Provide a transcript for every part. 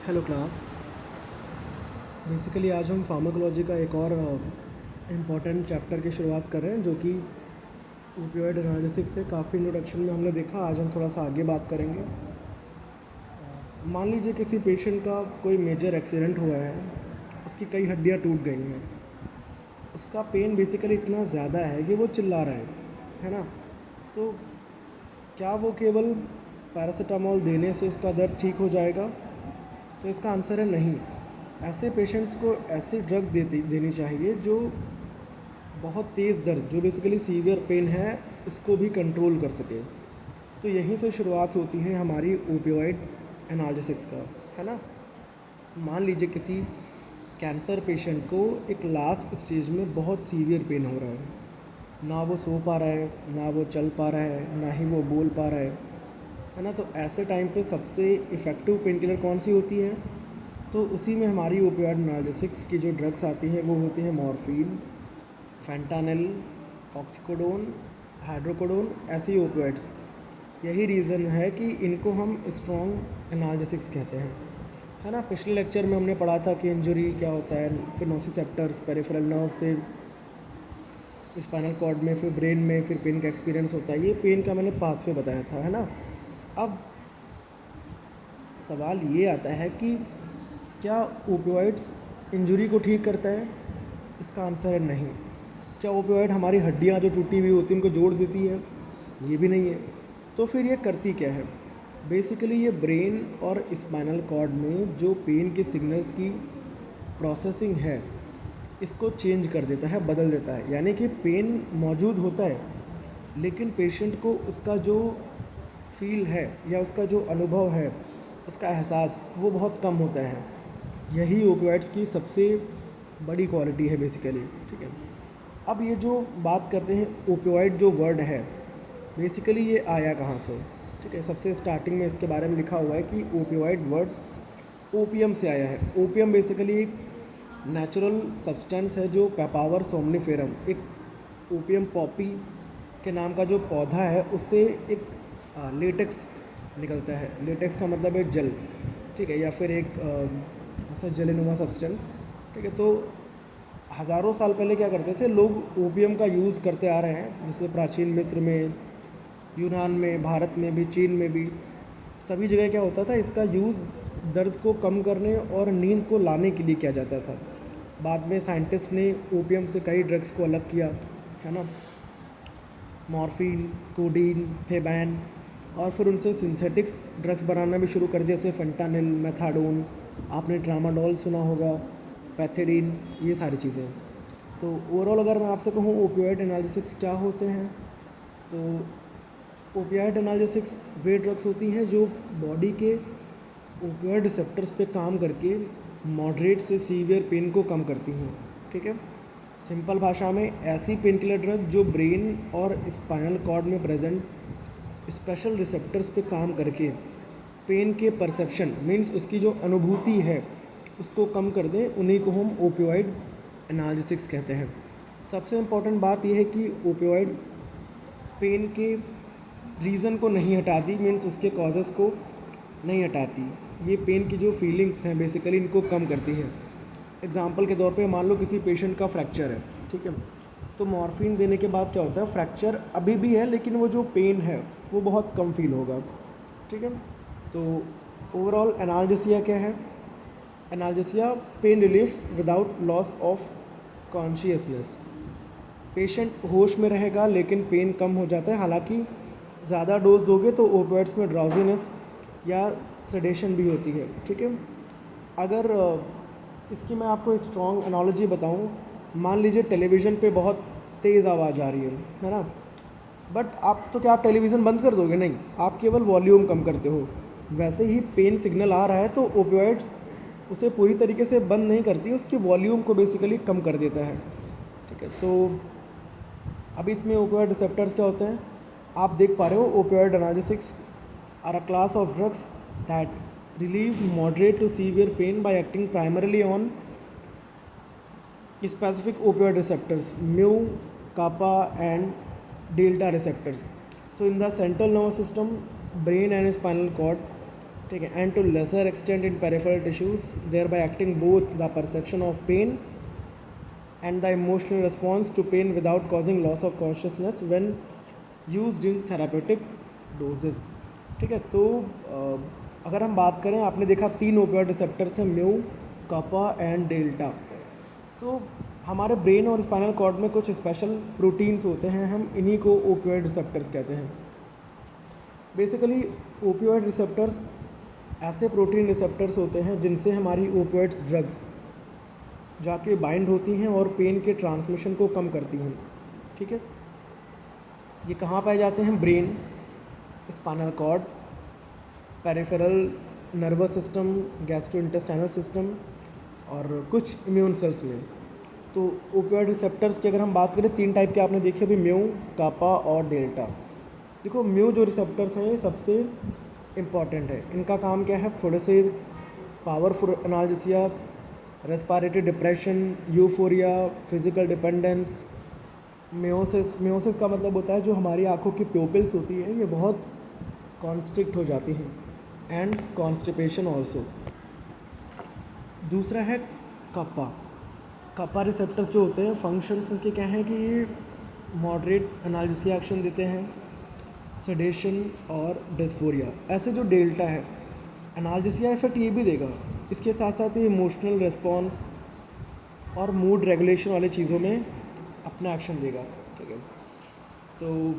Hello class. Basically आज हम pharmacology का एक और इम्पॉर्टेंट चैप्टर की शुरुआत कर रहे हैं जो कि ओपियोइड एनालिसिस से काफ़ी इंट्रोडक्शन में हमने देखा। आज हम थोड़ा सा आगे बात करेंगे। मान लीजिए किसी पेशेंट का कोई मेजर एक्सीडेंट हुआ है, उसकी कई हड्डियाँ टूट गई हैं, उसका पेन बेसिकली इतना ज़्यादा है कि वो चिल्ला रहा है ना। तो क्या वो केवल पैरासीटामोल देने से उसका दर्द ठीक हो जाएगा? तो इसका आंसर है नहीं। ऐसे पेशेंट्स को ऐसी ड्रग देनी चाहिए जो बहुत तेज़ दर्द, जो बेसिकली सीवियर पेन है, उसको भी कंट्रोल कर सके। तो यहीं से शुरुआत होती है हमारी ओपियोइड एनालिसिस का, है ना। मान लीजिए किसी कैंसर पेशेंट को एक लास्ट स्टेज में बहुत सीवियर पेन हो रहा है, ना वो सो पा रहा है, ना वो चल पा रहा है, ना ही वो बोल पा रहा है ना। तो ऐसे टाइम पे सबसे इफ़ेक्टिव पेन किलर कौन सी होती है? तो उसी में हमारी ओपियोइड एनालिसिस की जो ड्रग्स आती हैं वो होती है मॉर्फिन, फेंटानिल, ऑक्सीकोडोन, हाइड्रोकोडोन, ऐसी ओपियोइड्स। यही रीज़न है कि इनको हम स्ट्रॉन्ग एनालिसिस कहते हैं, है ना। पिछले लेक्चर में हमने पढ़ा था कि इंजरी क्या होता है, फिर नोसिसेप्टर्स, पेरिफेरल नर्व से स्पाइनल कॉर्ड में, फिर ब्रेन में, फिर पेन का एक्सपीरियंस होता है। ये पेन का मैंने पाथवे बताया था, है ना। अब सवाल ये आता है कि क्या ओपियोइड्स इंजरी को ठीक करता है? इसका आंसर है नहीं। क्या ओपियोइड हमारी हड्डियाँ जो टूटी हुई होती हैं उनको जोड़ देती है? ये भी नहीं है। तो फिर ये करती क्या है? बेसिकली ये ब्रेन और स्पाइनल कॉर्ड में जो पेन के सिग्नल्स की प्रोसेसिंग है, इसको चेंज कर देता है, बदल देता है। यानी कि पेन मौजूद होता है, लेकिन पेशेंट को उसका जो फील है या उसका जो अनुभव है, उसका एहसास, वो बहुत कम होता है। यही ओपियोइड्स की सबसे बड़ी क्वालिटी है बेसिकली, ठीक है। अब ये जो बात करते हैं ओपियोइड जो वर्ड है, बेसिकली ये आया कहाँ से? ठीक है, सबसे स्टार्टिंग में इसके बारे में लिखा हुआ है कि ओपियोइड वर्ड ओपियम से आया है। ओपियम बेसिकली एक नेचुरल सब्सटेंस है जो पेपावर सोमनिफेरम, एक ओपियम पॉपी के नाम का जो पौधा है, उससे एक लेटेक्स निकलता है। लेटेक्स का मतलब है जल, ठीक है, या फिर एक ऐसा जलनुमा सब्सटेंस, ठीक है। तो हज़ारों साल पहले क्या करते थे लोग, ओपियम का यूज़ करते आ रहे हैं। जैसे प्राचीन मिस्र में, यूनान में, भारत में भी, चीन में भी, सभी जगह क्या होता था, इसका यूज़ दर्द को कम करने और नींद को लाने के लिए किया जाता था। बाद में साइंटिस्ट ने ओपियम से कई ड्रग्स को अलग किया, है ना, मॉर्फिन, कोडीन, फेबैन, और फिर उनसे सिंथेटिक्स ड्रग्स बनाना भी शुरू कर दिया, जैसे फेंटानिल, मेथाडोन, आपने ट्रामाडोल सुना होगा, पैथेडीन, ये सारी चीज़ें। तो ओवरऑल अगर मैं आपसे कहूँ ओपियोइड एनालिसिस क्या होते हैं, तो ओपियोइड एनालिसिस वे ड्रग्स होती हैं जो बॉडी के ओपियोइड रिसेप्टर्स पे काम करके मॉडरेट से सीवियर पेन को कम करती हैं, ठीक है। सिंपल भाषा में ऐसी पेन किलर ड्रग जो ब्रेन और स्पाइनल कॉर्ड में प्रेजेंट स्पेशल रिसेप्टर्स पे काम करके पेन के परसेप्शन, मीन्स उसकी जो अनुभूति है, उसको कम कर दें, उन्हीं को हम ओपियोइड एनालिसिस कहते हैं। सबसे इम्पॉर्टेंट बात यह है कि ओपियोइड पेन के रीज़न को नहीं हटाती, मीन्स उसके कॉजेज़ को नहीं हटाती। ये पेन की जो फीलिंग्स हैं बेसिकली इनको कम करती है। एग्जांपल के तौर पे मान लो किसी पेशेंट का फ्रैक्चर है, ठीक है, तो मॉर्फिन देने के बाद क्या होता है, फ्रैक्चर अभी भी है लेकिन वो जो पेन है वो बहुत कम फील होगा, ठीक है। तो ओवरऑल एनाल्जेसिया क्या है? Analgesia pain relief without loss of consciousness. Patient होश में रहेगा लेकिन पेन कम हो जाता है। हालांकि ज़्यादा डोज दोगे तो ओपियोइड्स में ड्राउजीनेस या सेडेशन भी होती है, ठीक है। अगर इसकी मैं आपको स्ट्रॉन्ग एनालॉजी बताऊं, मान लीजिए टेलीविज़न पे बहुत तेज़ आवाज़ आ रही है ना, बट आप तो क्या आप टेलीविज़न बंद कर दोगे? नहीं, आप केवल वॉल्यूम कम करते हो। वैसे ही पेन सिग्नल आ रहा है तो ओपियोइड्स उसे पूरी तरीके से बंद नहीं करती, उसकी वॉल्यूम को बेसिकली कम कर देता है, ठीक है। तो अभी इसमें ओपियोइड रिसेप्टर्स क्या होते हैं आप देख पा रहे हो। Opioid analgesics are a class of drugs that relieve moderate to severe pain by acting primarily on specific opioid receptors, mu, kappa and delta receptors. So in the central nervous system, brain and spinal cord, ठीक है, and to lesser extent in peripheral tissues, thereby acting both the perception of pain and the emotional response to pain without causing loss of consciousness when used in therapeutic doses। ठीक है, तो अगर हम बात करें, आपने देखा 3 opioid receptors हैं, म्यू, कापा एंड डेल्टा। सो हमारे ब्रेन और स्पाइनल कॉर्ड में कुछ स्पेशल प्रोटीन्स होते हैं, हम इन्हीं को ओपियोइड रिसेप्टर्स कहते हैं। बेसिकली ओपियोइड रिसेप्टर्स ऐसे प्रोटीन रिसेप्टर्स होते हैं जिनसे हमारी ओपियोइड्स ड्रग्स जाके बाइंड होती हैं और पेन के ट्रांसमिशन को कम करती हैं। ठीक है, ये कहाँ पाए जाते हैं? Brain, spinal cord, peripheral nervous system, gastrointestinal system और कुछ इम्यून सेल्स में। तो ओपियोइड रिसेप्टर्स की अगर हम बात करें, 3 टाइप के आपने देखे अभी, म्यू, कापा और डेल्टा। देखो, म्यू जो रिसेप्टर्स हैं ये सबसे इम्पॉर्टेंट है। इनका काम क्या है? थोड़े से powerful analgesia, respiratory depression, euphoria, physical dependence, meiosis का मतलब होता है जो हमारी आँखों की प्यूपिल्स होती है ये बहुत कॉन्स्ट्रिक्ट हो जाती हैं, एंड कॉन्स्टिपेशन ऑल्सो। दूसरा है कप्पा। कप्पा रिसेप्टर्स जो होते हैं, फंक्शंस इनके क्या हैं कि ये मॉडरेट एनाल्जेसिया एक्शन देते हैं, सेडेशन और डिस्फोरिया। ऐसे जो डेल्टा है, एनाल्जेसिया इफेक्ट ये भी देगा, इसके साथ साथ ये इमोशनल रिस्पॉन्स और मूड रेगुलेशन वाली चीज़ों में अपना एक्शन देगा। ठीक है, तो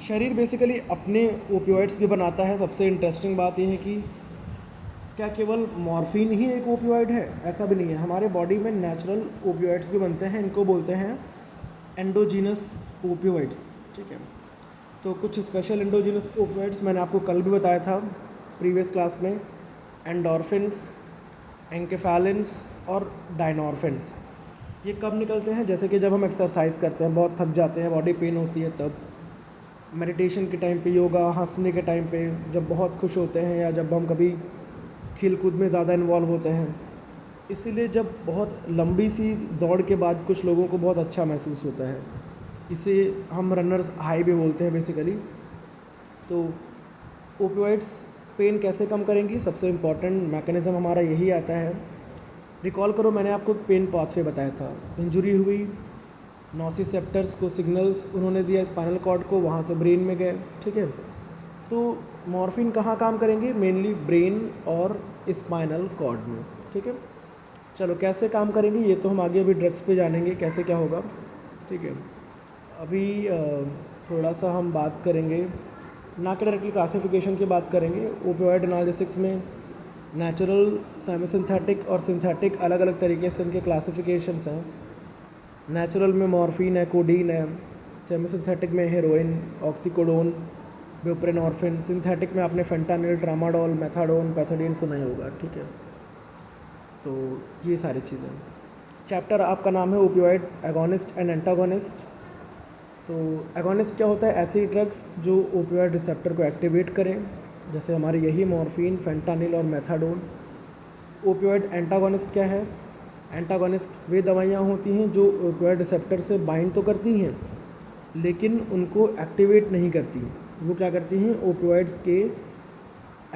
शरीर बेसिकली अपने ओपियोइड्स भी बनाता है। सबसे इंटरेस्टिंग बात यह है कि क्या केवल मॉर्फिन ही एक ओपियोइड है? ऐसा भी नहीं है, हमारे बॉडी में नेचुरल ओपियोइड्स भी बनते हैं, इनको बोलते हैं एंडोजीनस ओपियोइड्स। ठीक है, तो कुछ स्पेशल एंडोजीनस ओपियोइड्स मैंने आपको कल भी बताया था प्रीवियस क्लास में, एंडोर्फिन्स, एंकेफेलिन्स और डायनोर्फिन्स। ये कब निकलते हैं? जैसे कि जब हम एक्सरसाइज करते हैं, बहुत थक जाते हैं, बॉडी पेन होती है, तब मेडिटेशन के टाइम पे, योगा, हंसने के टाइम पे, जब बहुत खुश होते हैं, या जब हम कभी खेल कूद में ज़्यादा इन्वॉल्व होते हैं। इसीलिए जब बहुत लंबी सी दौड़ के बाद कुछ लोगों को बहुत अच्छा महसूस होता है, इसे हम रनर्स हाई भी बोलते हैं बेसिकली। तो ओपियोइड्स पेन कैसे कम करेंगी? सबसे इम्पॉर्टेंट मैकेनिज़्म हमारा यही आता है। रिकॉल करो, मैंने आपको पेन पाथवे बताया था। इंजरी हुई, नोसिसेप्टर्स को सिग्नल्स उन्होंने दिया स्पाइनल कॉर्ड को, वहाँ से ब्रेन में गए। ठीक है, तो मॉर्फिन कहाँ काम करेंगे? मेनली ब्रेन और स्पाइनल कॉर्ड में। ठीक है, चलो कैसे काम करेंगे ये तो हम आगे अभी ड्रग्स पे जानेंगे कैसे क्या होगा। ठीक है, अभी थोड़ा सा हम बात करेंगे, ना कि डायरेक्टली क्लासिफिकेशन की बात करेंगे। ओपियोइड एनालिसिस में नेचुरल, सेमी सिंथेटिक और सिंथेटिक अलग अलग तरीके से इनके क्लासिफिकेशंस हैं। नेचुरल में मॉर्फिन है, कोडीन है, सेमी सिंथेटिक में हेरोइन, ऑक्सीकोडोन, ब्यूप्रेनॉर्फिन, सिंथेटिक में आपने फेंटानिल, ट्रामाडोल, मेथाडोन, पैथोडीन सुना ही होगा। ठीक है, तो ये सारी चीज़ें। चैप्टर आपका नाम है ओपियोइड एगोनिस्ट एंड एंटागोनिस्ट। तो एगोनिस्ट क्या होता है? ऐसी ड्रग्स जो ओपियोइड रिसेप्टर को एक्टिवेट करें, जैसे हमारे यही मॉर्फिन, फेंटानिल और मेथाडोन। ओपियोइड एंटागोनिस्ट क्या है? एंटागोनिस्ट वे दवाइयाँ होती हैं जो ओपियोइड रिसेप्टर से बाइंड तो करती हैं लेकिन उनको एक्टिवेट नहीं करती। वो क्या करती हैं? ओपियोइड्स के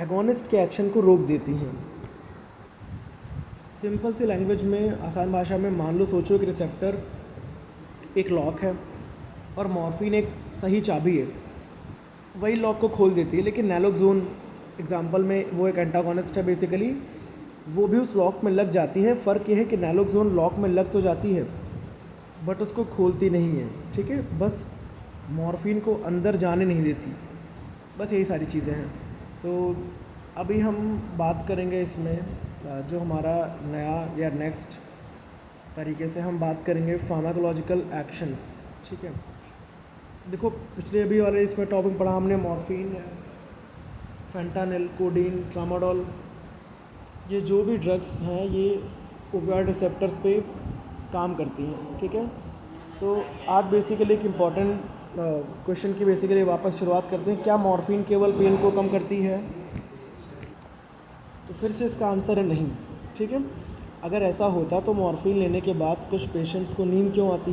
एगोनिस्ट के एक्शन को रोक देती हैं। सिंपल सी लैंग्वेज में, आसान भाषा में, मान लो, सोचो कि रिसेप्टर एक लॉक है और मॉर्फिन एक सही चाबी है, वही लॉक को खोल देती है। लेकिन नैलोक्सोन एग्जांपल में वो एक एंटागोनिस्ट है बेसिकली, वो भी उस लॉक में लग जाती है। फ़र्क ये है कि नैलोक्सोन लॉक में लग तो जाती है बट उसको खोलती नहीं है। ठीक है, बस मॉर्फिन को अंदर जाने नहीं देती। बस यही सारी चीज़ें हैं। तो अभी हम बात करेंगे इसमें जो हमारा नया या नेक्स्ट तरीके से हम बात करेंगे फार्माकोलॉजिकल एक्शंस। ठीक है, देखो पिछले अभी वाले इसमें टॉपिक पढ़ा हमने, मॉर्फिन, फेंटानिल, कोडीन, ट्रामाडोल, ये जो भी ड्रग्स हैं ये ओपियोइड रिसेप्टर्स पे काम करती हैं। ठीक है, तो आज बेसिकली एक इम्पॉर्टेंट क्वेश्चन की बेसिकली वापस शुरुआत करते हैं। क्या मॉर्फिन केवल पेन को कम करती है? तो फिर से इसका आंसर है नहीं। ठीक है, अगर ऐसा होता तो मॉर्फिन लेने के बाद कुछ पेशेंट्स को नींद क्यों आती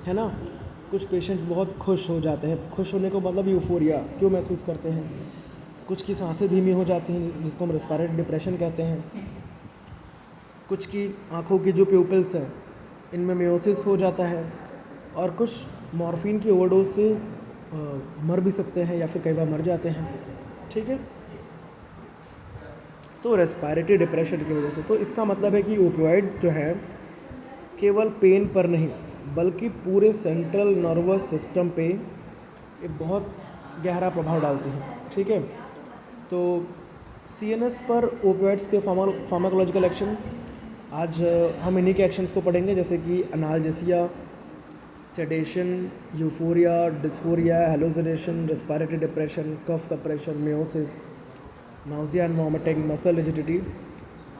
है ना? कुछ पेशेंट्स बहुत खुश हो जाते हैं। खुश होने को मतलब यूफोरिया क्यों महसूस करते हैं? कुछ की सांसें धीमी हो जाती हैं जिसको हम रेस्पिरेटरी डिप्रेशन कहते हैं, कुछ की आँखों की जो प्यूपिल्स है इनमें मेयोसिस हो जाता है, और कुछ मॉर्फिन की ओवरडोज से मर भी सकते हैं या फिर कई बार मर जाते हैं। ठीक है, तो रेस्पिरेटरी डिप्रेशन की वजह से, तो इसका मतलब है कि ओपियोइड जो है केवल पेन पर नहीं बल्कि पूरे सेंट्रल नर्वस सिस्टम पे एक बहुत गहरा प्रभाव डालते हैं। ठीक है, तो सीएनएस पर ओपियोइड्स के फार्माकोलॉजिकल एक्शन, आज हम इन्हीं के एक्शंस को पढ़ेंगे, जैसे कि analgesia, sedation, euphoria, dysphoria, hallucination, respiratory depression, cough suppression, miosis, nausea and vomiting, muscle rigidity.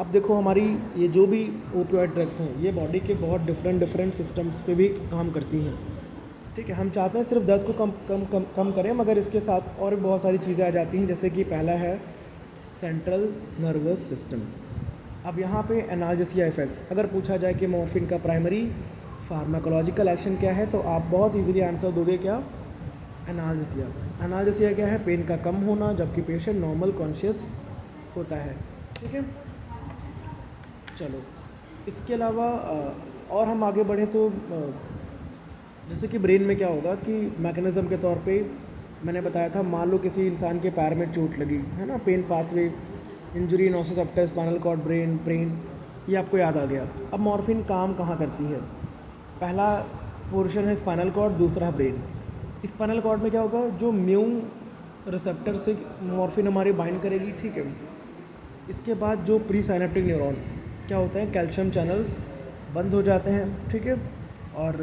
अब देखो हमारी ये जो भी ओपियोइड ड्रग्स हैं ये बॉडी के बहुत डिफरेंट सिस्टम्स पे भी काम करती हैं। ठीक है, हम चाहते हैं सिर्फ दर्द को कम कम कम कम करें, मगर इसके साथ और भी बहुत सारी चीज़ें आ जाती हैं, जैसे कि पहला है सेंट्रल नर्वस सिस्टम। अब यहाँ पे एनाल्जेसिया इफेक्ट अगर पूछा जाए कि मॉर्फिन का प्राइमरी फार्माकोलॉजिकल एक्शन क्या है, तो आप बहुत इजीली आंसर दोगे क्या, एनाल्जेसिया। एनाल्जेसिया क्या है, पेन का कम होना जबकि पेशेंट नॉर्मल कॉन्शियस होता है। ठीक है, चलो इसके अलावा और हम आगे बढ़ें तो जैसे कि ब्रेन में क्या होगा कि मैकेनिज़्म के तौर पे मैंने बताया था, मान लो किसी इंसान के पैर में चोट लगी है ना, pain pathway, injury, nociceptor, spinal cord, brain, ये आपको याद आ गया। अब मॉर्फिन काम कहाँ करती है, पहला पोर्शन है स्पाइनल कॉर्ड, दूसरा है ब्रेन। स्पाइनल कॉर्ड में क्या होगा, जो म्यू रिसेप्टर से मॉर्फिन हमारी बाइंड करेगी। ठीक है, इसके बाद जो प्री साइनेप्टिक न्यूरॉन क्या होते हैं, कैल्शियम चैनल्स बंद हो जाते हैं। ठीक है, और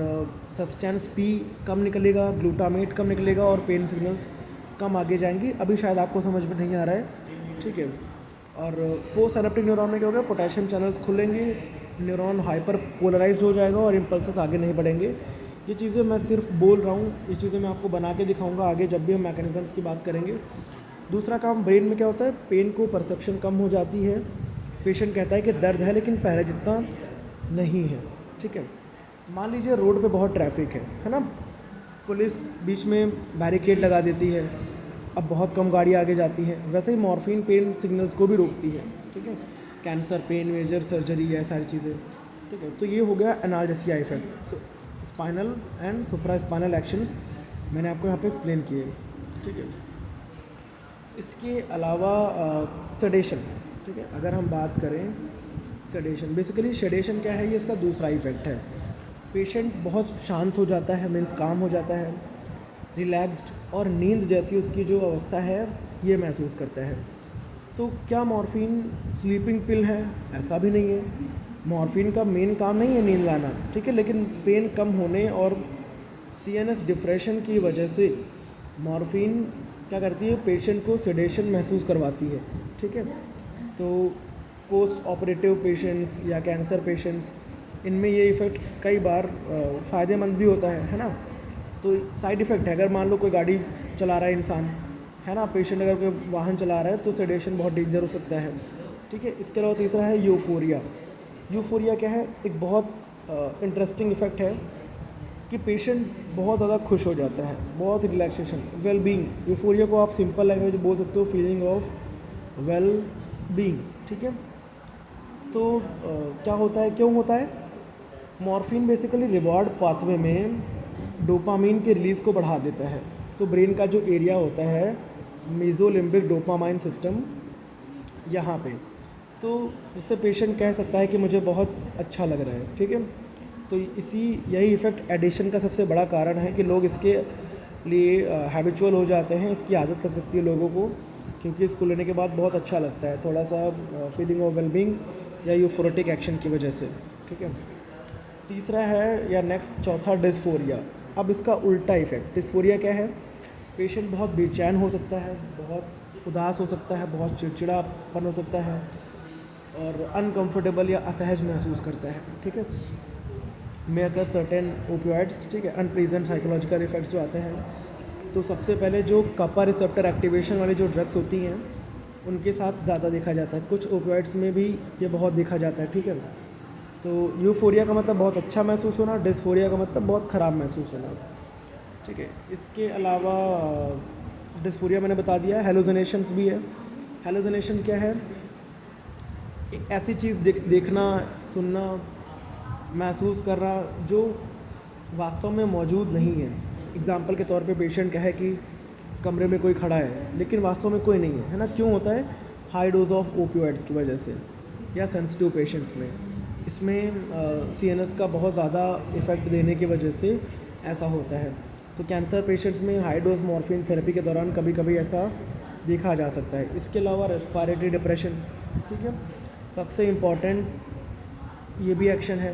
सब्सटेंस पी कम निकलेगा, ग्लूटामेट कम निकलेगा और पेन सिग्नल्स कम आगे जाएंगी। अभी शायद आपको समझ में नहीं आ रहा है। ठीक है, और पोस्ट साइनेप्टिक न्यूरॉन में क्या होगा, पोटेशियम चैनल्स खुलेंगे, न्यूरॉन हाइपर पोलराइज्ड हो जाएगा और इम्पल्सेस आगे नहीं बढ़ेंगे। ये चीज़ें मैं सिर्फ बोल रहा हूँ, ये चीज़ें मैं आपको बना के दिखाऊंगा आगे जब भी हम मैकेनिज़म्स की बात करेंगे। दूसरा काम ब्रेन में क्या होता है, पेन को परसेप्शन कम हो जाती है, पेशेंट कहता है कि दर्द है लेकिन पहले जितना नहीं है। ठीक है, मान लीजिए रोड पे बहुत ट्रैफिक है ना, पुलिस बीच में बैरिकेड लगा देती है, अब बहुत कम गाड़ी आगे जाती है। वैसे ही मॉर्फिन पेन सिग्नल्स को भी रोकती है। ठीक है, कैंसर, पेन, मेजर सर्जरी, ये सारी चीज़ें। ठीक है, तो ये हो गया analgesia effect, spinal and supra spinal actions मैंने आपको यहाँ पे एक्सप्लेन किए। ठीक है, इसके अलावा सेडेशन। ठीक है, अगर हम बात करें सेडेशन, बेसिकली सेडेशन क्या है, ये इसका दूसरा इफेक्ट है। पेशेंट बहुत शांत हो जाता है, मीन्स काम हो जाता है, रिलैक्स्ड, और नींद जैसी उसकी जो अवस्था है ये महसूस करता है। तो क्या मॉर्फिन स्लीपिंग पिल है, ऐसा भी नहीं है। मॉर्फिन का मेन काम नहीं है नींद लाना। ठीक है, लेकिन पेन कम होने और सीएनएस डिप्रेशन की वजह से मॉर्फिन क्या करती है, पेशेंट को सेडेशन महसूस करवाती है। ठीक है, तो पोस्ट ऑपरेटिव पेशेंट्स या कैंसर पेशेंट्स, इनमें ये इफ़ेक्ट कई बार फ़ायदेमंद भी होता है ना। तो साइड इफ़ेक्ट है, अगर मान लो कोई गाड़ी चला रहा है इंसान, है ना, पेशेंट अगर कोई वाहन चला रहा है तो सेडेशन बहुत डेंजर हो सकता है। ठीक है, इसके अलावा तीसरा है यूफोरिया। यूफोरिया क्या है, एक बहुत इंटरेस्टिंग इफ़ेक्ट है कि पेशेंट बहुत ज़्यादा खुश हो जाता है, बहुत रिलैक्सेशन, वेल बीइंग। यूफोरिया को आप सिंपल लैंग्वेज बोल सकते हो, फीलिंग ऑफ वेल बीइंग। ठीक है, तो क्या होता है, क्यों होता है, मॉर्फिन बेसिकली रिवॉर्ड पाथवे में डोपामीन के रिलीज़ को बढ़ा देता है। तो ब्रेन का जो एरिया होता है मेसोलिम्बिक डोपामाइन सिस्टम, यहाँ पे, तो इससे पेशेंट कह सकता है कि मुझे बहुत अच्छा लग रहा है। ठीक है, तो यही इफ़ेक्ट एडिशन का सबसे बड़ा कारण है कि लोग इसके लिए हैबिचुअल हो जाते हैं, इसकी आदत लग सकती है लोगों को, क्योंकि इसको लेने के बाद बहुत अच्छा लगता है, थोड़ा सा फीलिंग ऑफ वेलबींग या यूफोरेटिक एक्शन की वजह से। ठीक है, तीसरा है या नेक्स्ट चौथा डिस्फोरिया। अब इसका उल्टा इफ़ेक्ट, डिस्फोरिया क्या है, पेशेंट बहुत बेचैन हो सकता है, बहुत उदास हो सकता है, बहुत चिड़चिड़ापन हो सकता है और अनकंफर्टेबल या असहज महसूस करता है। ठीक है, में अगर सर्टेन ओपियोइड्स, ठीक है, अनप्लीजेंट साइकोलॉजिकल इफेक्ट्स जो आते हैं, तो सबसे पहले जो कपा रिसेप्टर एक्टिवेशन वाली जो ड्रग्स होती हैं उनके साथ ज़्यादा देखा जाता है, कुछ ओपियोइड्स में भी ये बहुत देखा जाता है। ठीक है, तो यूफोरिया का मतलब बहुत अच्छा महसूस होना, डिस्फोरिया का मतलब बहुत ख़राब महसूस होना। ठीक है, इसके अलावा डिस्फोरिया मैंने बता दिया है, हेलोजिनेशंस भी है। हेलोजिनेशंस क्या है? एक ऐसी चीज़ देखना, सुनना, महसूस करना जो वास्तव में मौजूद नहीं है। एग्जाम्पल के तौर पे पेशेंट कहे कि कमरे में कोई खड़ा है लेकिन वास्तव में कोई नहीं है ना? क्यों होता है? हाई डोज ऑफ ओपियोइड्स की वजह से, या सेंसिटिव पेशेंट्स में इसमें सीएनएस का बहुत ज़्यादा इफ़ेक्ट देने की वजह से ऐसा होता है। तो कैंसर पेशेंट्स में हाई डोज मॉर्फिन थेरेपी के दौरान कभी कभी ऐसा देखा जा सकता है। इसके अलावा रेस्पिरेटरी डिप्रेशन, ठीक है, सबसे इम्पॉर्टेंट ये भी एक्शन है।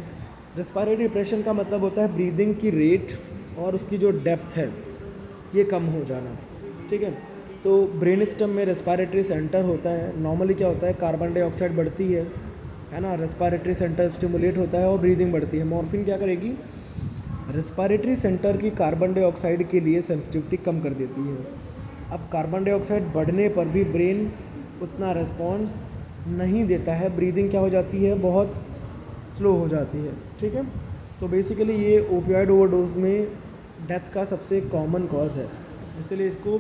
रेस्पिरेटरी डिप्रेशन का मतलब होता है ब्रीदिंग की रेट और उसकी जो डेप्थ है ये कम हो जाना, ठीक है। तो ब्रेन स्टेम में रेस्पिरेटरी सेंटर होता है। नॉर्मली क्या होता है, कार्बन डाइऑक्साइड बढ़ती है ना, रेस्पिरेटरी सेंटर स्टिमुलेट होता है और ब्रीदिंग बढ़ती है। मॉर्फिन क्या करेगी? रेस्पिरेटरी सेंटर की कार्बन डाइऑक्साइड के लिए सेंसिटिविटी कम कर देती है। अब कार्बन डाइऑक्साइड बढ़ने पर भी ब्रेन उतना रिस्पॉन्स नहीं देता है, ब्रीदिंग क्या हो जाती है, बहुत स्लो हो जाती है, ठीक है। तो बेसिकली ये ओपियोइड ओवरडोज में डेथ का सबसे कॉमन कॉज है, इसलिए इसको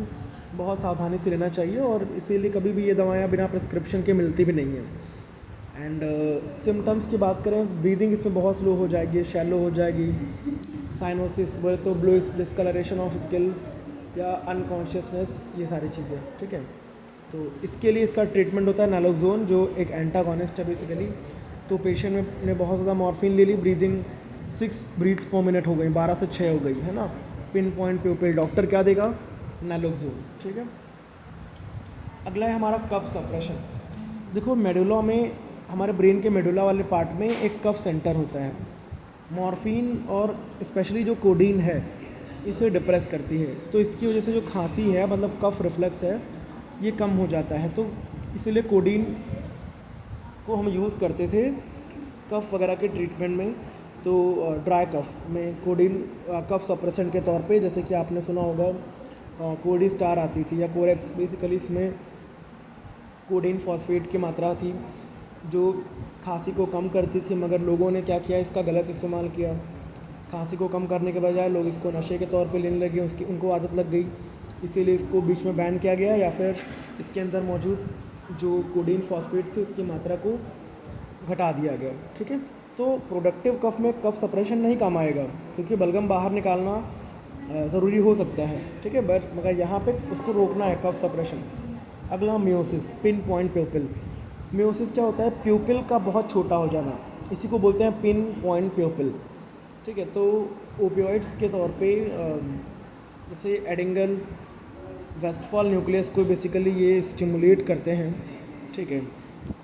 बहुत सावधानी से लेना चाहिए और इसीलिए कभी भी ये दवाएं बिना प्रिस्क्रिप्शन के मिलती भी नहीं हैं। एंड सिम्टम्स की बात करें, ब्रीदिंग इसमें बहुत स्लो हो जाएगी, शैलो हो जाएगी, साइनोसिस बोले तो ब्लू डिस्कलरेशन ऑफ स्किल या अनकॉन्शियसनेस, ये सारी चीज़ें, ठीक है। तो इसके लिए इसका ट्रीटमेंट होता है नैलोक्सोन, जो एक एंटागोनिस्ट है बेसिकली। तो पेशेंट ने बहुत ज़्यादा मॉर्फिन ले ली, ब्रीदिंग 6 ब्रीथ्स पर मिनट हो गई, 12 से 6 हो गई, है ना। पिन पॉइंट प्यूपिल, डॉक्टर क्या देगा? नैलोक्सोन, ठीक है। अगला है हमारा कफ सप्रेशन। देखो मेडुला में, हमारे ब्रेन के मेडुला वाले पार्ट में एक कफ सेंटर होता है। मॉर्फिन और स्पेशली जो कोडीन है इसे डिप्रेस करती है, तो इसकी वजह से जो खांसी है, मतलब कफ रिफ्लेक्स है, ये कम हो जाता है। तो इसीलिए कोडीन को हम यूज़ करते थे कफ वगैरह के ट्रीटमेंट में। तो ड्राई कफ में कोडीन कफ सप्रेसेंट के तौर पे, जैसे कि आपने सुना होगा कोडी स्टार आती थी या कोरेक्स, बेसिकली इसमें कोडीन फॉस्फेट की मात्रा थी जो खांसी को कम करती थी, मगर लोगों ने क्या किया, इसका गलत इस्तेमाल किया। खांसी को कम करने के बजाय लोग इसको नशे के तौर पे लेने लगे, उनको आदत लग गई, इसीलिए इसको बीच में बैन किया गया, या फिर इसके अंदर मौजूद जो कोडीन फॉस्फेट थी उसकी मात्रा को घटा दिया गया, ठीक है। तो प्रोडक्टिव कफ में कफ सप्रेशन नहीं काम आएगा, क्योंकि बलगम बाहर निकालना ज़रूरी हो सकता है, ठीक है, बट मगर यहाँ पे उसको रोकना है, कफ सप्रेशन। अगला मियोसिस, पिन पॉइंट प्यूपिल। मियोसिस क्या होता है? प्यूपिल का बहुत छोटा हो जाना, इसी को बोलते हैं पिन पॉइंट प्यूपिल, ठीक है। तो ओपियोइड्स के तौर पे जैसे एडिंगल, वेस्टफॉल न्यूक्लियस को बेसिकली ये स्टिमुलेट करते हैं, ठीक है,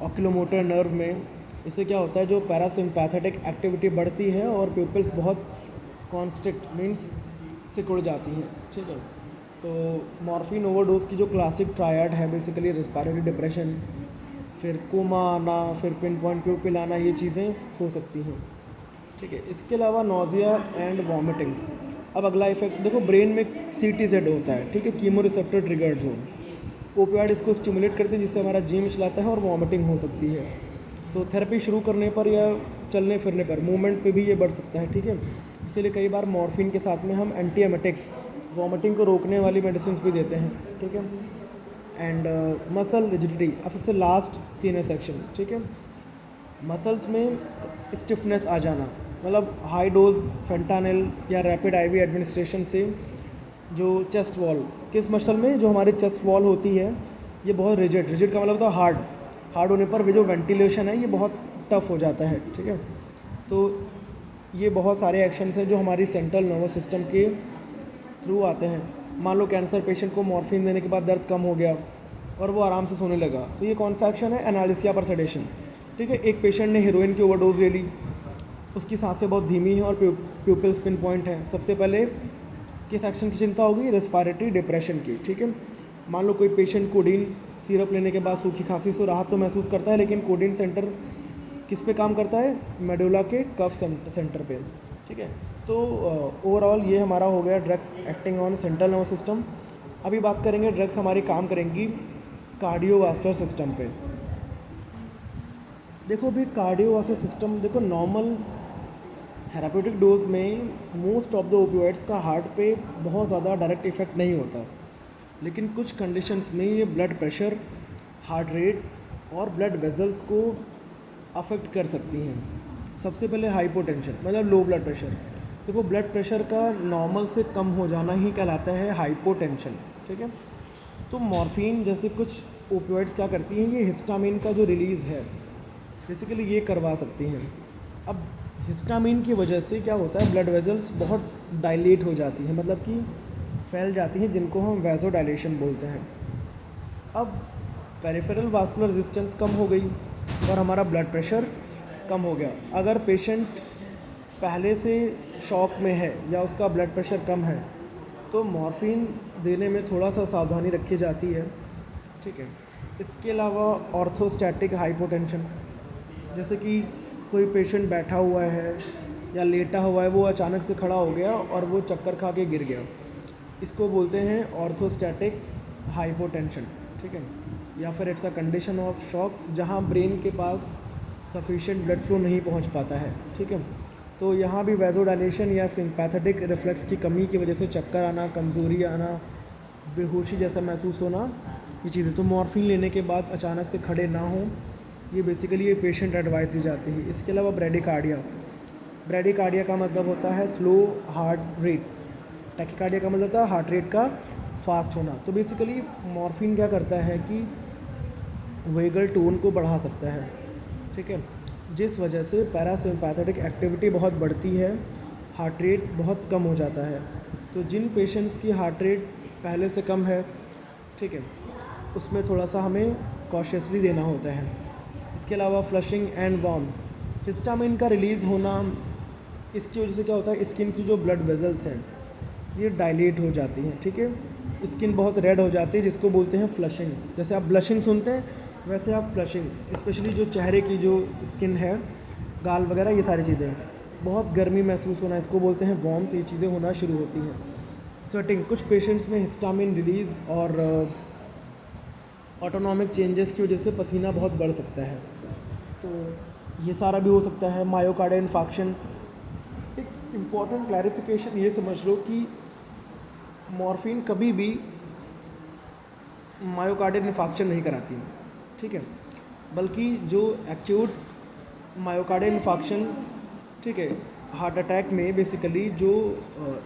ऑक्यूलोमोटर नर्व में। इससे क्या होता है, जो पैरासिम्पैथेटिक एक्टिविटी बढ़ती है और प्यूपिल्स बहुत कॉन्स्ट्रिक्ट मीन्स सिकुड़ जाती हैं, ठीक है। तो मॉर्फिन ओवरडोज की जो क्लासिक ट्रायड है, बेसिकली रेस्पिरेटरी डिप्रेशन, फिर कोमा आना, फिर पिन पॉइंट प्यूपिल आना, ये चीज़ें हो सकती हैं, ठीक है। इसके अलावा नोज़िया एंड वॉमिटिंग। अब अगला इफेक्ट देखो, ब्रेन में CTZ होता है, ठीक है, chemo receptor triggered zone. Opioid इसको स्टिमुलेट करते हैं, जिससे हमारा जी मिचलाता है और वॉमिटिंग हो सकती है। तो थेरेपी शुरू करने पर या चलने फिरने पर, मूवमेंट पे भी ये बढ़ सकता है, ठीक है। इसीलिए कई बार मॉर्फिन के साथ में हम एंटीएमेटिक, वॉमिटिंग को रोकने वाली मेडिसिन भी देते हैं, ठीक है। And muscle rigidity. अब सबसे लास्ट सीएनएस सेक्शन, ठीक है। मसल्स में स्टिफनेस आ जाना, मतलब हाई डोज फेंटानिल या रैपिड IV एडमिनिस्ट्रेशन से जो चेस्ट वॉल, किस मसल में, जो हमारी चेस्ट वॉल होती है, ये बहुत रिजिड का मतलब होता है हार्ड होने पर भी जो वेंटिलेशन है ये बहुत टफ हो जाता है, ठीक है। तो ये बहुत सारे एक्शंस हैं जो हमारी सेंट्रल नर्वस सिस्टम के थ्रू आते हैं। मान लो कैंसर पेशेंट को मॉर्फिन देने के बाद दर्द कम हो गया और वो आराम से सोने लगा, तो ये कौन सा एक्शन है? एनालिसिया पर सेडेशन, ठीक है। एक पेशेंट ने हीरोइन की ओवरडोज ले ली, उसकी सांसें बहुत धीमी हैं और प्यूपिल्स पिन पॉइंट हैं। सबसे पहले किस एक्शन की चिंता होगी? रेस्पिरेटरी डिप्रेशन की, ठीक है। मान लो कोई पेशेंट कोडीन सिरप लेने के बाद सूखी खांसी से राहत तो महसूस करता है, लेकिन कोडीन सेंटर किस पे काम करता है? मेडुला के कफ सेंटर पे, ठीक है। तो ओवरऑल ये हमारा हो गया drugs acting on central nervous system. अभी बात करेंगे ड्रग्स हमारी काम करेंगी कार्डियोवास्कुलर सिस्टम पे। देखो अभी कार्डियोवास्कुलर सिस्टम, देखो नॉर्मल थेराप्यूटिक डोज में मोस्ट ऑफ द ओपियोइड्स का हार्ट पे बहुत ज़्यादा डायरेक्ट इफेक्ट नहीं होता, लेकिन कुछ कंडीशंस में ये ब्लड प्रेशर, हार्ट रेट और ब्लड वेजल्स को अफेक्ट कर सकती हैं। सबसे पहले हाइपोटेंशन मतलब लो ब्लड प्रेशर। देखो ब्लड प्रेशर का नॉर्मल से कम हो जाना ही कहलाता है हाइपोटेंशन, ठीक है। तो मॉर्फिन जैसे कुछ ओपियोइड्स क्या करती हैं, ये हिस्टामिन का जो रिलीज़ है बेसिकली ये करवा सकती हैं। अब हिस्टामिन की वजह से क्या होता है, ब्लड वेजल्स बहुत डायलेट हो जाती हैं, मतलब कि फैल जाती हैं, जिनको हम वैसोडाइलेशन बोलते हैं। अब पेरिफेरल वास्कुलर रेजिस्टेंस कम हो गई और हमारा ब्लड प्रेशर कम हो गया। अगर पेशेंट पहले से शॉक में है या उसका ब्लड प्रेशर कम है तो मॉर्फिन देने में थोड़ा सा सावधानी रखी जाती है, ठीक है। इसके अलावा ऑर्थोस्टैटिक हाइपोटेंशन, जैसे कि कोई पेशेंट बैठा हुआ है या लेटा हुआ है, वो अचानक से खड़ा हो गया और वो चक्कर खा के गिर गया, इसको बोलते हैं ऑर्थोस्टैटिक हाइपोटेंशन, ठीक है। या फिर it's a condition of shock जहाँ ब्रेन के पास सफिशिएंट ब्लड फ्लो नहीं पहुँच पाता है, ठीक है। तो यहाँ भी वैसोडाइलेशन या सिंपैथेटिक रिफ्लेक्स की कमी की वजह से चक्कर आना, कमज़ोरी आना, बेहोशी जैसा महसूस होना, ये चीज़ें तो मॉर्फिन लेने के बाद अचानक से खड़े ना हों, ये बेसिकली ये पेशेंट एडवाइस दी जाती है। इसके अलावा ब्रेडिकार्डिया, ब्रेडिकार्डिया का मतलब होता है स्लो हार्ट रेट, टैकीकार्डिया का मतलब होता है हार्ट रेट का फास्ट होना। तो बेसिकली मॉर्फिन क्या करता है कि वेगल टोन को बढ़ा सकता है, ठीक है, जिस वजह से पैरासिम्पैथेटिक एक्टिविटी बहुत बढ़ती है, हार्ट रेट बहुत कम हो जाता है। तो जिन पेशेंट्स की हार्ट रेट पहले से कम है, ठीक है, उसमें थोड़ा सा हमें कॉशियसली देना होता है। इसके अलावा फ्लशिंग एंड वार्मथ, हिस्टामिन का रिलीज़ होना, इसकी वजह से क्या होता है, स्किन की जो ब्लड वेजल्स हैं ये डायलेट हो जाती हैं, ठीक है, स्किन बहुत रेड हो जाती है, जिसको बोलते हैं फ्लशिंग। जैसे आप ब्लशिंग सुनते हैं वैसे आप फ्लशिंग, स्पेशली जो चेहरे की जो स्किन है, गाल वगैरह, ये सारी चीज़ें, बहुत गर्मी महसूस होना, इसको बोलते हैं वार्मथ, ये चीज़ें होना शुरू होती हैं। स्वेटिंग, कुछ पेशेंट्स में हिस्टामिन रिलीज़ और ऑटोनॉमिक चेंजेस की वजह से पसीना बहुत बढ़ सकता है, तो ये सारा भी हो सकता है। मायोकार्डियल इन्फार्क्शन, एक इम्पॉर्टेंट क्लैरिफिकेशन ये समझ लो कि मॉर्फिन कभी भी मायोकार्डियल इन्फार्क्शन नहीं कराती, ठीक है, बल्कि जो एक्यूट मायोकार्डियल इन्फार्क्शन, ठीक है, हार्ट अटैक में बेसिकली जो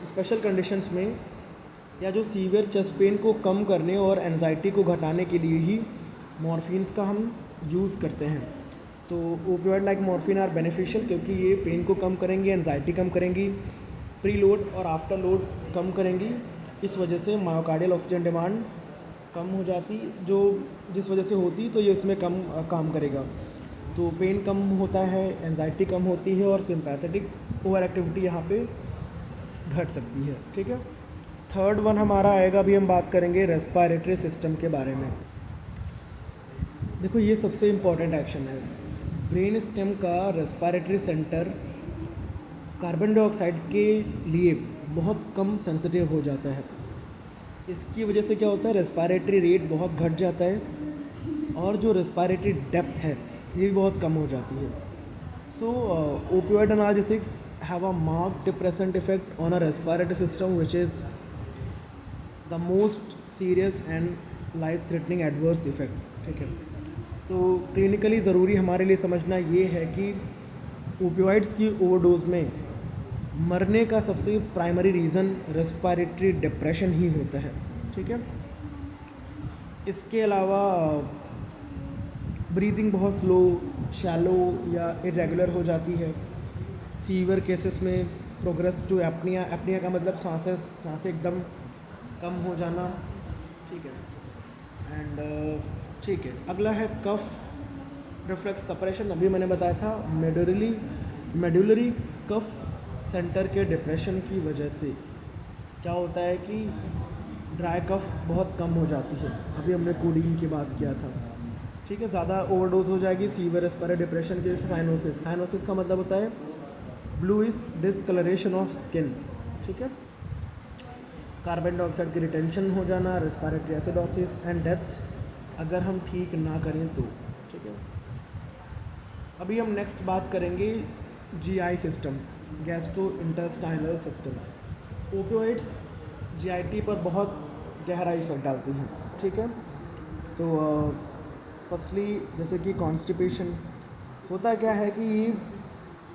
स्पेशल कंडीशंस में या जो सीवियर चेस्ट पेन को कम करने और एंजाइटी को घटाने के लिए ही मॉर्फिन्स का हम यूज़ करते हैं। तो opioid like morphine are beneficial क्योंकि ये पेन को कम करेंगी, एंजाइटी कम करेंगी, प्री लोड और आफ्टर लोड कम करेंगी। इस वजह से मायोकार्डियल ऑक्सीजन डिमांड कम हो जाती, जो जिस वजह से होती, तो ये उसमें कम काम करेगा। तो पेन कम होता है, एंजाइटी कम होती है और सिंपैथेटिक ओवर एक्टिविटी यहाँ पे घट सकती है, ठीक है। थर्ड वन हमारा आएगा, अभी हम बात करेंगे रेस्पिरेटरी सिस्टम के बारे में। देखो ये सबसे इम्पॉर्टेंट एक्शन है। ब्रेन स्टेम का रेस्पिरेटरी सेंटर कार्बन डाइऑक्साइड के लिए बहुत कम सेंसिटिव हो जाता है। इसकी वजह से क्या होता है, रेस्पिरेटरी रेट बहुत घट जाता है और जो रेस्पिरेटरी डेप्थ है ये भी बहुत कम हो जाती है। So opioid analgesics have a marked depressant effect on a respiratory system which is the most serious and life threatening adverse effect, ठीक है। तो क्लिनिकली ज़रूरी हमारे लिए समझना ये है कि ओपियोइड्स की ओवरडोज में मरने का सबसे प्राइमरी रीज़न रेस्पिरेटरी डिप्रेशन ही होता है, ठीक है। इसके अलावा ब्रीदिंग बहुत स्लो, शैलो या इरेगुलर हो जाती है। सीवियर केसेस में प्रोग्रेस टू एपनिया, एपनिया का मतलब सांसें एकदम कम हो जाना, ठीक है। एंड ठीक है, अगला है कफ रिफ्लेक्स सपरेशन। अभी मैंने बताया था मेडुलरी कफ सेंटर के डिप्रेशन की वजह से क्या होता है कि ड्राई कफ बहुत कम हो जाती है। अभी हमने कोडीन की बात किया था, ठीक है। ज़्यादा ओवरडोज हो जाएगी सीवियर रेस्पिरेटरी डिप्रेशन के, साइनोसिस। साइनोसिस का मतलब होता है ब्लूइश डिसकलरेशन ऑफ स्किन, ठीक है। कार्बन डाइऑक्साइड की रिटेंशन हो जाना, रेस्पिरेटरी एसिडोसिस एंड डेथ अगर हम ठीक ना करें तो, ठीक है। अभी हम नेक्स्ट बात करेंगे GI system, gastro intestinal system. Opioids GIT पर बहुत गहरा इफेक्ट डालती हैं। ठीक है, तो फर्स्टली जैसे कि कॉन्स्टिपेशन होता क्या है कि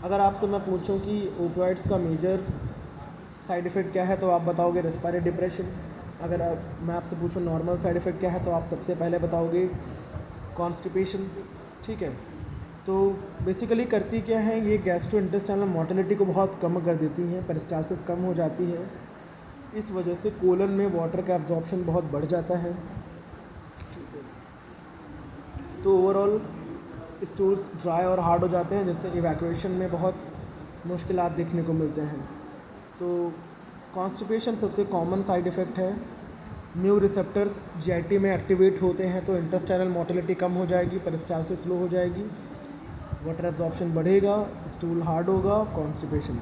अगर आपसे मैं पूछूं कि ओपियोइड्स का मेजर साइड इफ़ेक्ट क्या है तो आप बताओगे रेस्पिरेटरी डिप्रेशन। अगर मैं आपसे पूछूं नॉर्मल साइड इफ़ेक्ट क्या है तो आप सबसे पहले बताओगे कॉन्स्टिपेशन। ठीक है, तो बेसिकली करती क्या है, ये गैस्ट्रो इंटेस्टाइनल मोटिलिटी को बहुत कम कर देती हैं, पेरिस्टाल्सिस कम हो जाती है, इस वजह से कोलन में वाटर का एब्जॉर्प्शन बहुत बढ़ जाता है। ठीक है, तो ओवरऑल स्टूल्स ड्राई और हार्ड हो जाते हैं, जिससे इवैक्यूएशन में बहुत मुश्किलात देखने को मिलते हैं। तो कॉन्स्टिपेशन सबसे कॉमन साइड इफ़ेक्ट है। म्यू रिसेप्टर्स जीआईटी में एक्टिवेट होते हैं तो इंटेस्टाइनल मोटिलिटी कम हो जाएगी, पेरिस्टाल्सिस स्लो हो जाएगी, वाटर एब्जॉर्प्शन बढ़ेगा, स्टूल हार्ड होगा, कॉन्स्टिपेशन।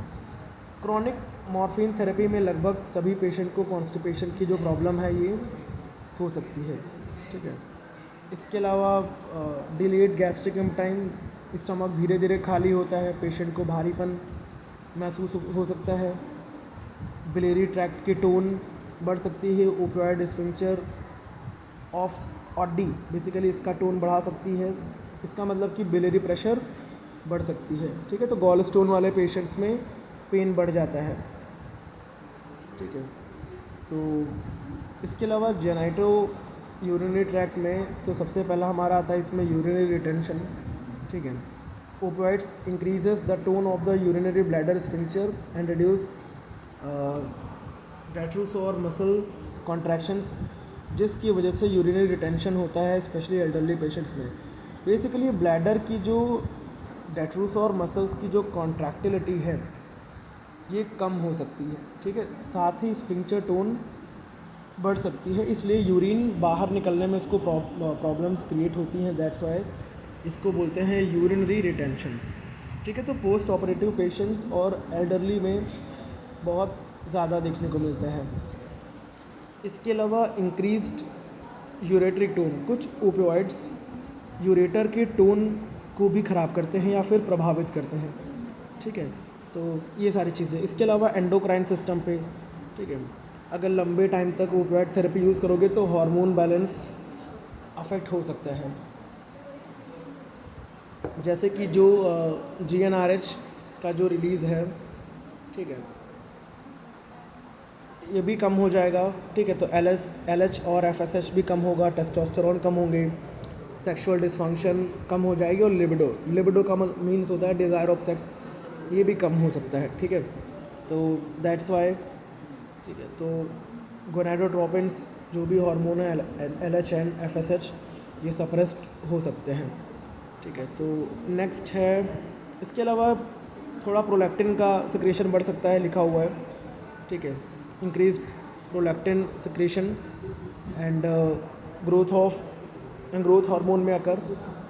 क्रॉनिक मॉर्फिन थेरेपी में लगभग सभी पेशेंट को कॉन्स्टिपेशन की जो प्रॉब्लम है ये हो सकती है। ठीक है, इसके अलावा डिलेड गैस्ट्रिक टाइम, स्टमक धीरे धीरे खाली होता है, पेशेंट को भारीपन महसूस हो सकता है, बिलेरी ट्रैक्ट की टोन बढ़ सकती है, opioid sphincter of Audi basically इसका टोन बढ़ा सकती है, इसका मतलब कि बिलेरी प्रेशर बढ़ सकती है। ठीक है, तो गॉल स्टोन वाले पेशेंट्स में पेन बढ़ जाता है। ठीक है, तो इसके अलावा जेनाइटो यूरिनरी ट्रैक्ट में तो सबसे पहला हमारा आता है इसमें यूरिनरी रिटेंशन। ठीक है, opioids increases the tone of the urinary bladder sphincter and reduce detrusor और मसल कॉन्ट्रैक्शंस, जिसकी वजह से यूरिनरी रिटेंशन होता है स्पेशली एल्डरली पेशेंट्स में। बेसिकली ब्लैडर की जो डेट्रूस और मसल्स की जो कॉन्ट्रैक्टिलिटी है ये कम हो सकती है। ठीक है, साथ ही स्फिंक्टर टोन बढ़ सकती है, इसलिए यूरिन बाहर निकलने में इसको प्रॉब्लम्स क्रिएट होती हैं, दैट्स वाई इसको बोलते हैं यूरिनरी रिटेंशन। ठीक है, तो पोस्ट ऑपरेटिव पेशेंट्स और एल्डरली में बहुत ज़्यादा देखने को मिलता है। इसके अलावा इंक्रीज्ड यूरेटरी टोन, कुछ ओपियोइड्स यूरेटर के टोन को भी ख़राब करते हैं या फिर प्रभावित करते हैं। ठीक है, तो ये सारी चीज़ें। इसके अलावा एंडोक्राइन सिस्टम पे, ठीक है, अगर लंबे टाइम तक ओपियोइड थेरेपी यूज़ करोगे तो हार्मोन बैलेंस अफेक्ट हो सकता है, जैसे कि जो GnRH का जो रिलीज़ है, ठीक है, ये भी कम हो जाएगा। ठीक है, तो LH और FSH भी कम होगा, टेस्टोस्टेरोन कम होंगे, सेक्सुअल डिसफंक्शन कम हो जाएगी, और लिबिडो का मीन्स होता है डिज़ायर ऑफ सेक्स, ये भी कम हो सकता है। ठीक है, तो दैट्स वाई। ठीक है, तो गोनाडोट्रोपिन्स जो भी हार्मोन है LH एंड FSH ये सप्रेस्ड हो सकते हैं। ठीक है, तो नेक्स्ट है, इसके अलावा थोड़ा प्रोलैक्टिन का सिक्रेशन बढ़ सकता है, लिखा हुआ है। ठीक है, increase prolactin secretion and growth hormone में अगर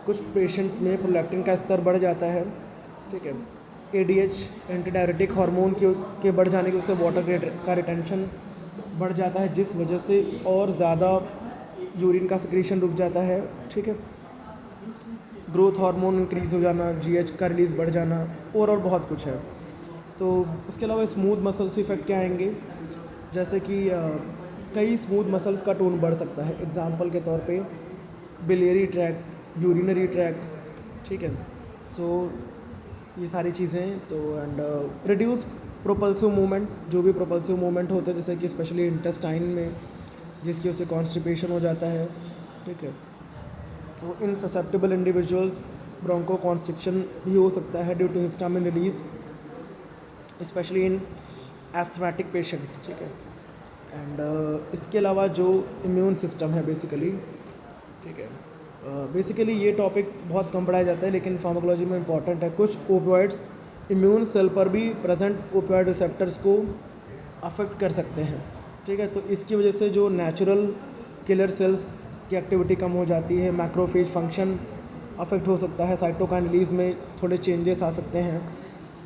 कुछ पेशेंट्स में प्रोलैक्टिन का स्तर बढ़ जाता है। ठीक है, ADH एंटी डायरेटिक हार्मोन के बढ़ जाने की वजह से वाटर का रिटेंशन बढ़ जाता है, जिस वजह से और ज़्यादा यूरिन का सिक्रेशन रुक जाता है। ठीक है, ग्रोथ हार्मोन इंक्रीज़ हो जाना, GH का रिलीज़ बढ़ जाना, और बहुत कुछ है। तो उसके अलावा स्मूथ मसल्स इफेक्ट क्या आएंगे, जैसे कि कई स्मूथ मसल्स का टोन बढ़ सकता है, एग्जांपल के तौर पे बिलियरी ट्रैक्ट, यूरिनरी ट्रैक्ट। ठीक है, सो ये सारी चीज़ें। तो एंड रिड्यूस प्रोपल्सिव मूवमेंट, जो भी प्रोपल्सिव मूवमेंट होते हैं, जैसे कि स्पेशली इंटेस्टाइन में, जिसकी वजह से कॉन्स्टिपेशन हो जाता है। ठीक है, तो in susceptible individuals broncho constriction भी हो सकता है due to histamine release, especially in asthmatic patients. ठीक है, एंड इसके अलावा जो इम्यून सिस्टम है बेसिकली, ठीक है, बेसिकली ये टॉपिक बहुत कम पढ़ाया जाता है लेकिन फार्माकोलॉजी में इंपॉर्टेंट है। कुछ ओपियोइड्स इम्यून सेल पर भी प्रेजेंट ओपियोइड रिसेप्टर्स को अफेक्ट कर सकते हैं। ठीक है, तो इसकी वजह से जो नेचुरल किलर सेल्स की एक्टिविटी कम हो जाती है, मैक्रोफेज फंक्शन अफेक्ट हो सकता है, साइटोकाइन रिलीज में थोड़े चेंजेस आ सकते हैं।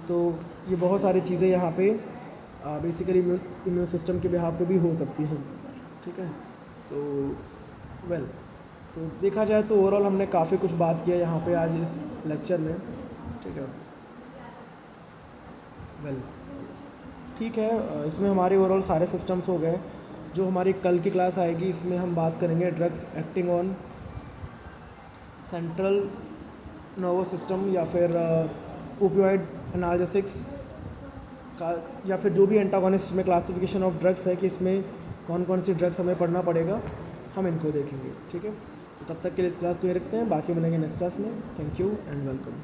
तो ये बहुत सारी चीज़ें यहाँ पे बेसिकली इम्यून सिस्टम के बिहाफ पे भी हो सकती हैं। ठीक है, तो तो देखा जाए तो ओवरऑल हमने काफ़ी कुछ बात किया यहाँ पे आज इस लेक्चर में। ठीक है, ठीक है, इसमें हमारे ओवरऑल सारे सिस्टम्स हो गए। जो हमारी कल की क्लास आएगी इसमें हम बात करेंगे drugs acting on central nervous system या फिर ओपियोइड एनाल्जेसिक्स का, या फिर जो भी एंटागोनिस्ट में क्लासिफिकेशन ऑफ ड्रग्स है कि इसमें कौन कौन सी ड्रग्स हमें पढ़ना पड़ेगा, हम इनको देखेंगे। ठीक है, तो तब तक के लिए इस क्लास को ये रखते हैं, बाकी मिलेंगे नेक्स्ट क्लास में। Thank you and welcome.